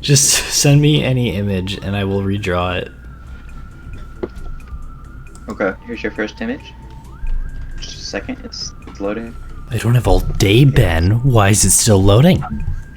Just send me any image and I will redraw it. Okay, here's your first image. Just a second, it's loading. I don't have all day, Ben. Why is it still loading?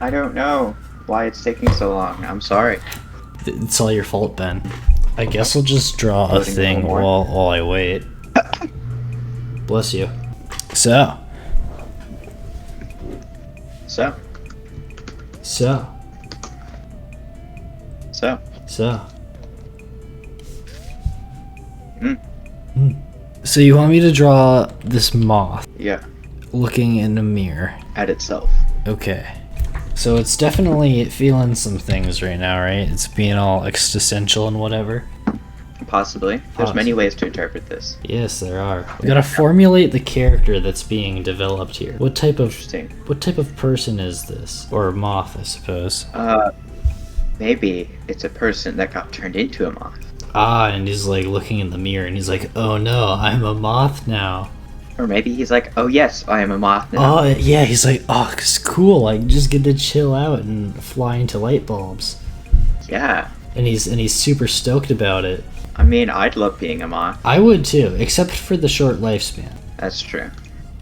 I don't know why it's taking so long. I'm sorry. It's all your fault, Ben. I guess I'll just draw a Loading thing a little while I wait. Bless you. So. So. So you want me to draw this moth Yeah, looking in a mirror? at itself. Okay. So it's definitely feeling some things right now, right? It's being all existential and whatever. Possibly. There's many ways to interpret this. Yes, there are. We gotta formulate the character that's being developed here. What type of person is this? Or moth, I suppose. Maybe it's a person that got turned into a moth. Ah, and he's like looking in the mirror and he's like, oh no, I'm a moth now. Or maybe he's like, oh yes, I am a moth now. Oh yeah, he's like, oh, it's cool. I just get to chill out and fly into light bulbs. Yeah. And he's super stoked about it. I mean, I'd love being a moth. I would too, except for the short lifespan. That's true.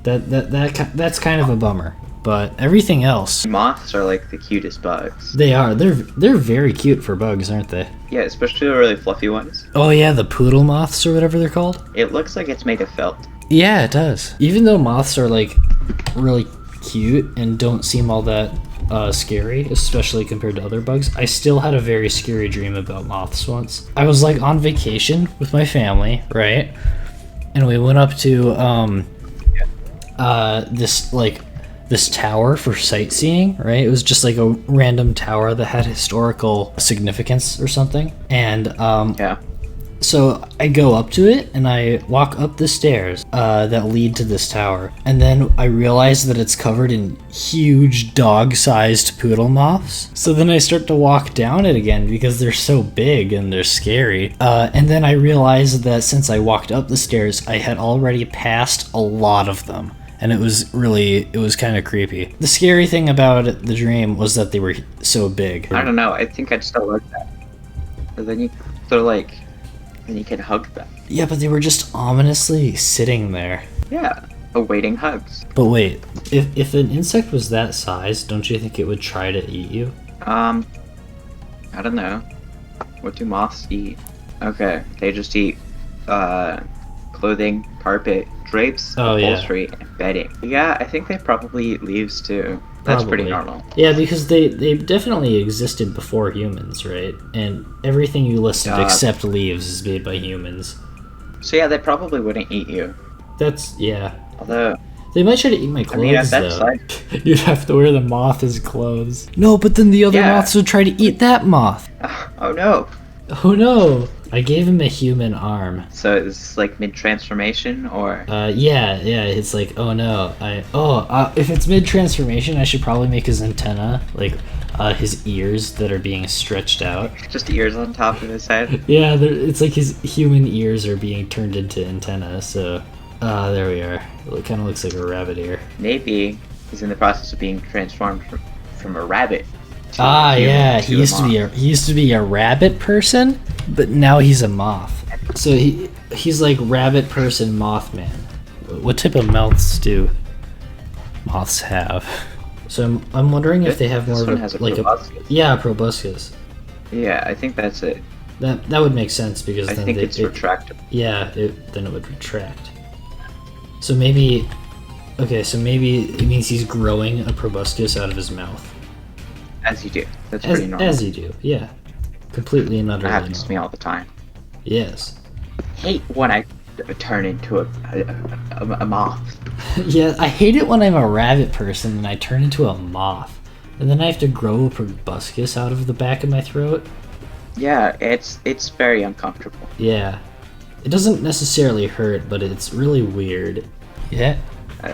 That's kind of a bummer. But everything else, Moths are like the cutest bugs. they are. They're very cute for bugs, aren't they? Yeah, especially the really fluffy ones. Oh yeah, the poodle moths or whatever they're called. It looks like it's made of felt. Yeah, it does. Even though moths are like really cute and don't seem all that scary, especially compared to other bugs, I still had a very scary dream about moths once. I was like on vacation with my family, right? And we went up to this tower for sightseeing, right? It was just like a random tower that had historical significance or something. And Yeah. so I go up to it and I walk up the stairs that lead to this tower. And then I realize that it's covered in huge dog-sized poodle moths. So then I start to walk down it again because they're so big and they're scary. And then I realized that since I walked up the stairs, I had already passed a lot of them. And it was kind of creepy. The scary thing about the dream was that they were so big. I don't know. I think I'd still like that. But then you can hug them. Yeah, but they were just ominously sitting there. Yeah, awaiting hugs. But wait, if an insect was that size, don't you think it would try to eat you? I don't know. What do moths eat? Okay, they just eat clothing, carpet, drapes, upholstery, and bedding. Yeah, I think they probably eat leaves too. That's pretty normal. Yeah, because they definitely existed before humans, right? And everything you listed except leaves is made by humans. So yeah, they probably wouldn't eat you. Yeah. Although they might try to eat my clothes, at that though. side. You'd have to wear the moth as clothes. No, but then the other moths would try to eat that moth. Oh no. Oh no! I gave him a human arm. So is like mid-transformation, or? Yeah, it's like, oh no, if it's mid-transformation, I should probably make his antenna, like, his ears that are being stretched out. Just ears on top of his head? Yeah, it's like his human ears are being turned into antenna, so, there we are. It kind of looks like a rabbit ear. Maybe he's in the process of being transformed from a rabbit. Yeah, he used to be a rabbit person, but now he's a moth. So he's like rabbit person Mothman. What type of mouths do moths have? So I'm wondering if they have more of a proboscis. Proboscis. Yeah, I think that's it. That would make sense because I then think it's retractable. Yeah, then it would retract. So maybe it means he's growing a proboscis out of his mouth. As you do. That's pretty normal. As you do, yeah. Completely and utterly That happens to me all the time. Yes. Hate when I turn into a moth. Yeah, I hate it when I'm a rabbit person and I turn into a moth. And then I have to grow a proboscis out of the back of my throat. Yeah, it's very uncomfortable. Yeah. It doesn't necessarily hurt, but it's really weird. Yeah?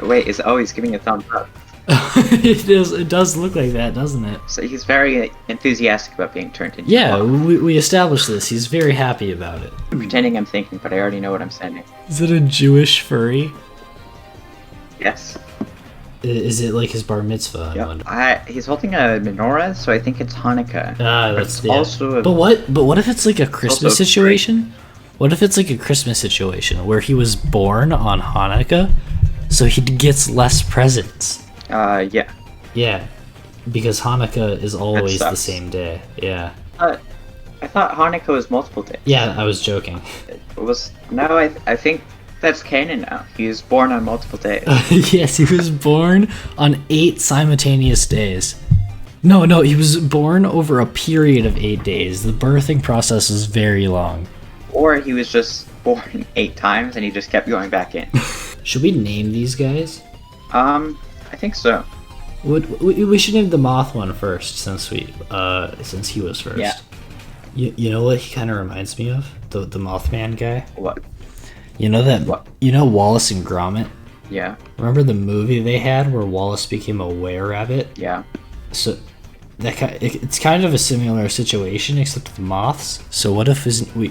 Wait, he's giving a thumbs up. It does look like that, doesn't it? So he's very enthusiastic about being turned into a moth. We established this. He's very happy about it. I'm pretending I'm thinking, but I already know what I'm sending. Is it a Jewish furry? Yes. Is it like his bar mitzvah? Yeah. He's holding a menorah, so I think it's Hanukkah. That's also. But what if it's like a Christmas situation? What if it's like a Christmas situation where he was born on Hanukkah, so he gets less presents? Yeah. Yeah, because Hanukkah is always the same day. Yeah. I thought Hanukkah was multiple days. Yeah, I was joking. I think that's canon now. He was born on multiple days. Yes, he was born on 8 simultaneous days. No, he was born over a period of 8 days. The birthing process is very long. Or he was just born 8 times and he just kept going back in. Should we name these guys? I think so. We should name the Moth one first, since he was first. Yeah. You know what he kind of reminds me of? The Mothman guy? What? You know that? What? You know Wallace and Gromit? Yeah. Remember the movie they had where Wallace became a were-rabbit? Yeah. So it's kind of a similar situation, except with moths. So what if we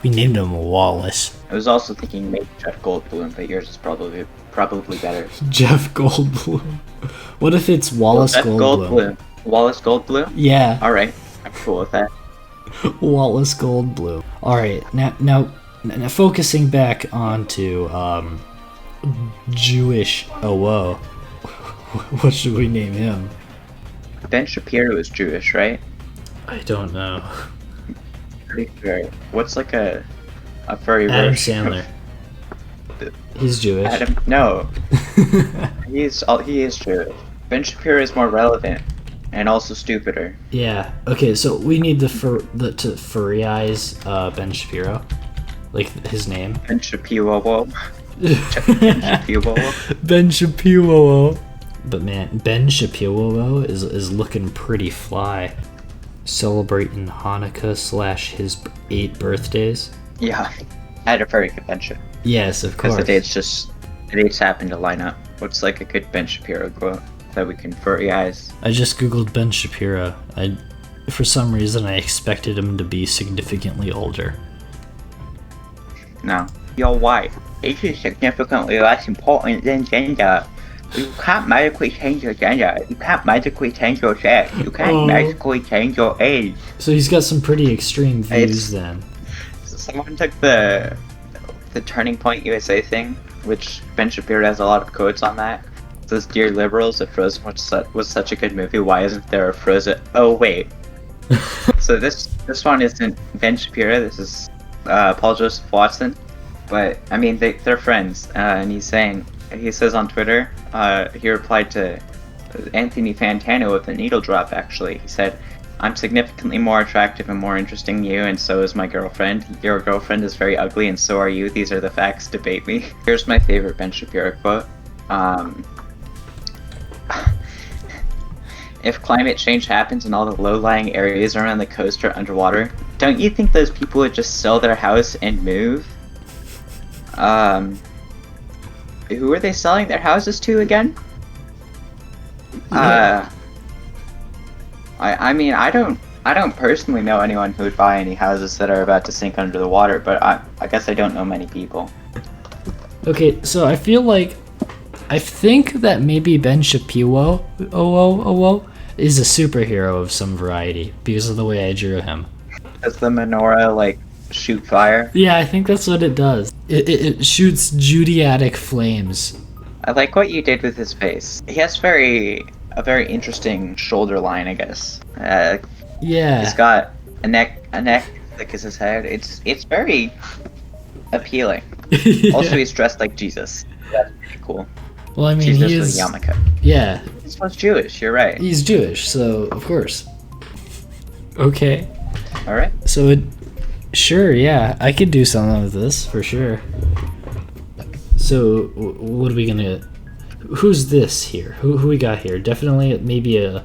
named him Wallace? I was also thinking maybe Jeff Goldblum, but yours is probably better. Jeff Goldblum. What if it's Wallace Goldblum? Wallace Goldblum? Yeah. All right, I'm cool with that. Wallace Goldblum. All right, now focusing back onto Jewish whoa. What should we name him? Ben Shapiro is Jewish, right? I don't know. Pretty sure. What's like a furry Adam version? Sandler. He's Jewish. No. He is Jewish. Ben Shapiro is more relevant and also stupider. Yeah. Okay, so we need to furryize Ben Shapiro. Like his name. Ben Shapiwo. Ben Shapiwo. But man, Ben Shapiwo is looking pretty fly. Celebrating Hanukkah / his 8 birthdays. Yeah, at a furry convention. Yes, of course. Because the dates happen to line up. What's like a good Ben Shapiro quote that we can furryize? I just googled Ben Shapiro. For some reason, I expected him to be significantly older. No. Your wife. This is significantly less important than gender. You can't magically change your gender. You can't magically change your sex. You can't magically change your age. So he's got some pretty extreme views then. Someone took the Turning Point USA thing, which Ben Shapiro has a lot of quotes on that. It says, "Dear liberals, if Frozen was such a good movie, why isn't there a Frozen?" Oh wait. So this one isn't Ben Shapiro. This is Paul Joseph Watson. But I mean, they're friends, and he says on Twitter, he replied to Anthony Fantano with a needle drop, actually. He said, "I'm significantly more attractive and more interesting than you, and so is my girlfriend. Your girlfriend is very ugly, and so are you. These are the facts. Debate me." Here's my favorite Ben Shapiro quote. If climate change happens and all the low-lying areas around the coast are underwater, don't you think those people would just sell their house and move? Who are they selling their houses to again? Yeah. I mean, I don't personally know anyone who would buy any houses that are about to sink under the water, but I guess I don't know many people. Okay, so I think that maybe Ben Shapiwo is a superhero of some variety because of the way I drew him. Does the menorah shoot fire? Yeah, I think that's what it does. It shoots Judatic flames. I like what you did with his face. He has a very interesting shoulder line, I guess. Yeah. He's got a neck thick as his head. It's very appealing. Yeah. Also, he's dressed like Jesus. That's pretty cool. Well, I mean, Jesus he is. with a yarmulke. Yeah. This one's Jewish. You're right. He's Jewish, so of course. Okay. All right. So sure, yeah, I could do something with this for sure. So what are we gonna? Who's this here? Who we got here? Definitely maybe a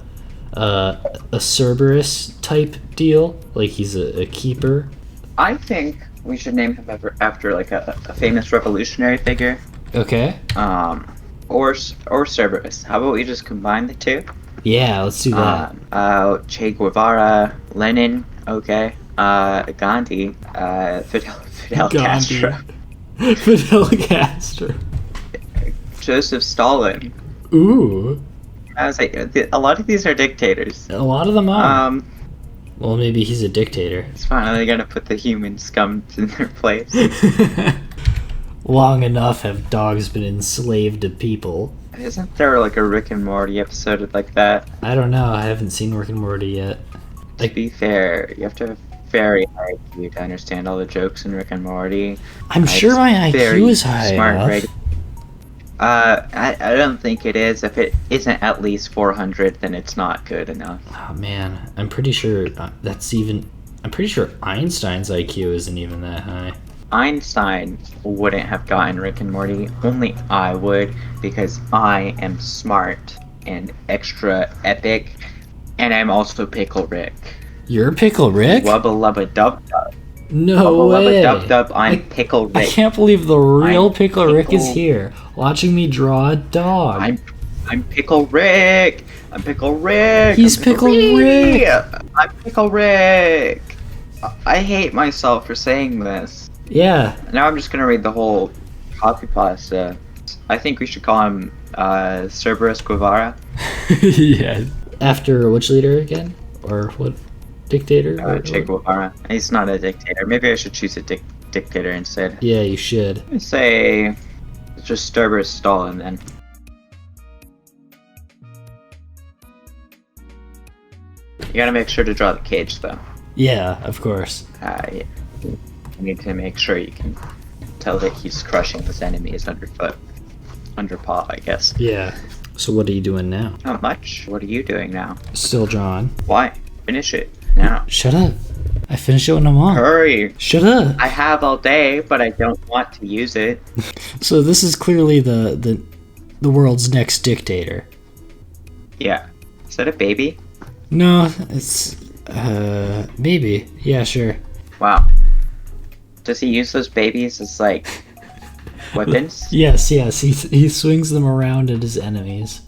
Cerberus type deal. Like he's a keeper. I think we should name him after a famous revolutionary figure. Okay. Or Cerberus. How about we just combine the two? Yeah, let's do that. Che Guevara, Lenin. Okay. Gandhi. Fidel Castro. Fidel Castro. Joseph Stalin. Ooh. I was like, a lot of these are dictators. A lot of them are. Um, Well, maybe he's a dictator. it's finally gonna put the human scum in their place. Long enough have dogs been enslaved to people. Isn't there like a Rick and Morty episode like that? I don't know. I haven't seen Rick and Morty yet. To be fair, you have to have very high IQ to understand all the jokes in Rick and Morty. I'm sure my IQ is high enough. Rick. I don't think it is. If it isn't at least 400, then it's not good enough. Oh man, I'm pretty sure I'm pretty sure Einstein's IQ isn't even that high. Einstein wouldn't have gotten Rick and Morty. Only I would, because I am smart and extra epic, and I'm also Pickle Rick. You're Pickle Rick? Wubba lubba dub dub. No Wubba way. lubba dub dub. I'm Pickle Rick. I can't believe the real I'm Pickle Rick is Pickle- here, watching me draw a dog. I'm Pickle Rick. I'm Pickle Rick. He's I'm Pickle Rick. I'm Pickle Rick. I hate myself for saying this. Yeah. Now I'm just gonna read the whole copy pasta. I think we should call him Cerberus Guevara. Yeah. After which leader again? Or what dictator? Che Guevara. He's not a dictator. Maybe I should choose a dictator instead. Yeah, you should. Let's say just Cerberus Stalin then. You gotta make sure to draw the cage though. Yeah, of course. Yeah. You need to make sure you can tell that he's crushing his enemies underfoot. Underpaw, I guess. Yeah. So what are you doing now? Not much. What are you doing now? Still drawing. Why? Finish it now. Shut up. I finish it when I'm on. Hurry. Shut up. I have all day, but I don't want to use it. So this is clearly the world's next dictator. Yeah. Is that a baby? No, it's maybe. Yeah, sure. Wow. Does he use those babies as like weapons? Yes, he swings them around at his enemies.